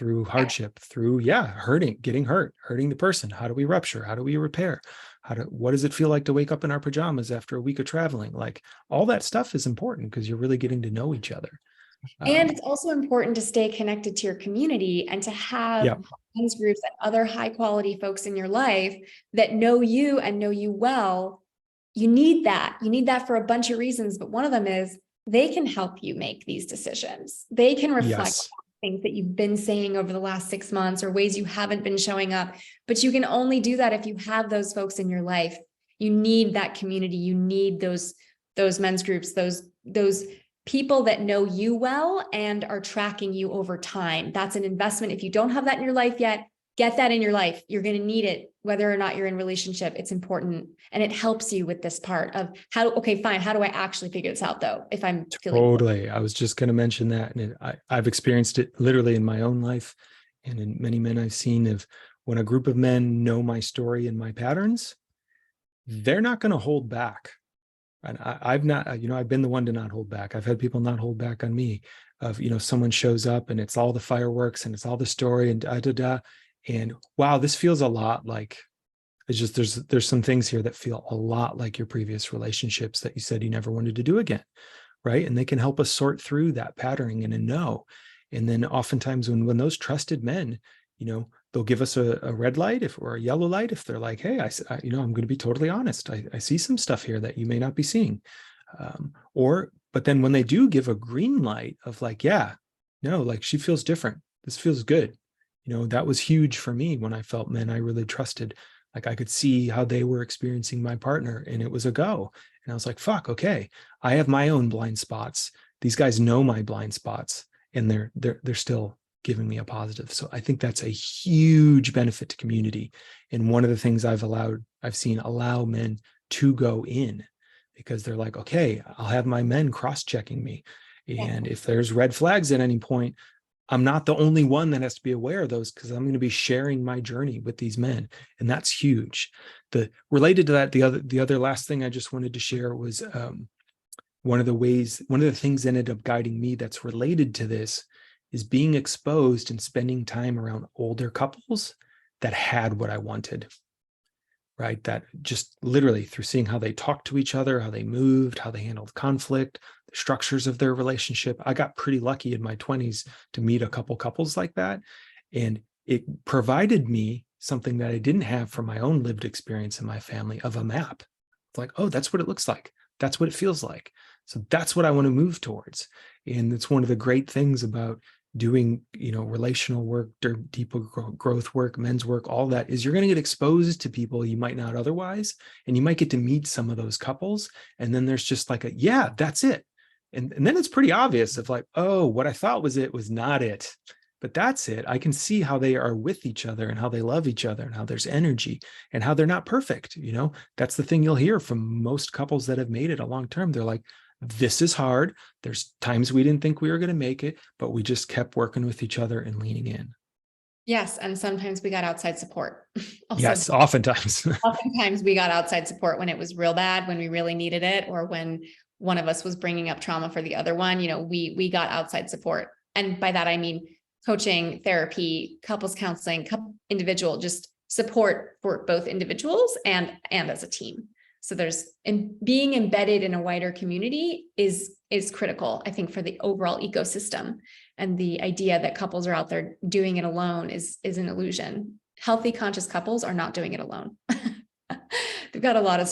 through hardship, through, getting hurting the person. How do we rupture? How do we repair? What does it feel like to wake up in our pajamas after a week of traveling? Like, all that stuff is important because you're really getting to know each other. And it's also important to stay connected to your community and to have men's groups and other high quality folks in your life that know you and know you well. You need that. You need that for a bunch of reasons, but one of them is they can help you make these decisions. They can reflect things that you've been saying over the last 6 months or ways you haven't been showing up, but you can only do that if you have those folks in your life. You need that community. You need those men's groups, those people that know you well and are tracking you over time. That's an investment. If you don't have that in your life yet, get that in your life. You're going to need it, whether or not you're in relationship. It's important. And it helps you with this part of okay, fine. How do I actually figure this out though? If I'm feeling totally, I was just going to mention that. And I've experienced it literally in my own life and in many men I've seen, of when a group of men know my story and my patterns, they're not going to hold back. And I've not, I've been the one to not hold back. I've had people not hold back on me of, someone shows up and it's all the fireworks and it's all the story and and wow, this feels a lot like, it's just, there's some things here that feel a lot like your previous relationships that you said you never wanted to do again. Right. And they can help us sort through that patterning and know. And then oftentimes when those trusted men, they'll give us a red light or a yellow light if they're like, hey, I'm going to be totally honest. I see some stuff here that you may not be seeing. But then when they do give a green light of like, yeah, no, like she feels different. This feels good. That was huge for me when I felt men I really trusted. Like I could see how they were experiencing my partner and it was a go. And I was like, fuck, okay, I have my own blind spots. These guys know my blind spots and they're still giving me a positive. So I think that's a huge benefit to community. And one of the things I've seen allow men to go in, because they're like, okay, I'll have my men cross-checking me. And if there's red flags at any point, I'm not the only one that has to be aware of those, because I'm going to be sharing my journey with these men. And that's huge. Related to that, the other last thing I just wanted to share was one of the things that ended up guiding me that's related to this is being exposed and spending time around older couples that had what I wanted, right? That just literally through seeing how they talked to each other, how they moved, how they handled conflict, the structures of their relationship. I got pretty lucky in my 20s to meet a couple couples like that. And it provided me something that I didn't have from my own lived experience in my family, of a map. It's like, oh, that's what it looks like. That's what it feels like. So that's what I want to move towards. And it's one of the great things about doing, relational work, deeper growth work, men's work, all that, is you're going to get exposed to people you might not otherwise. And you might get to meet some of those couples. And then there's just like yeah, that's it. And then it's pretty obvious of like, oh, what I thought was it was not it, but that's it. I can see how they are with each other and how they love each other and how there's energy and how they're not perfect. That's the thing you'll hear from most couples that have made it a long term. They're like, this is hard. There's times we didn't think we were going to make it, but we just kept working with each other and leaning in. Yes. And sometimes we got outside support. Yes, oftentimes. Oftentimes we got outside support when it was real bad, when we really needed it, or when one of us was bringing up trauma for the other one. We got outside support. And by that, I mean coaching, therapy, couples counseling, individual, just support for both individuals and as a team. So being embedded in a wider community is critical, I think, for the overall ecosystem. And the idea that couples are out there doing it alone is an illusion. Healthy, conscious couples are not doing it alone. They've got a lot of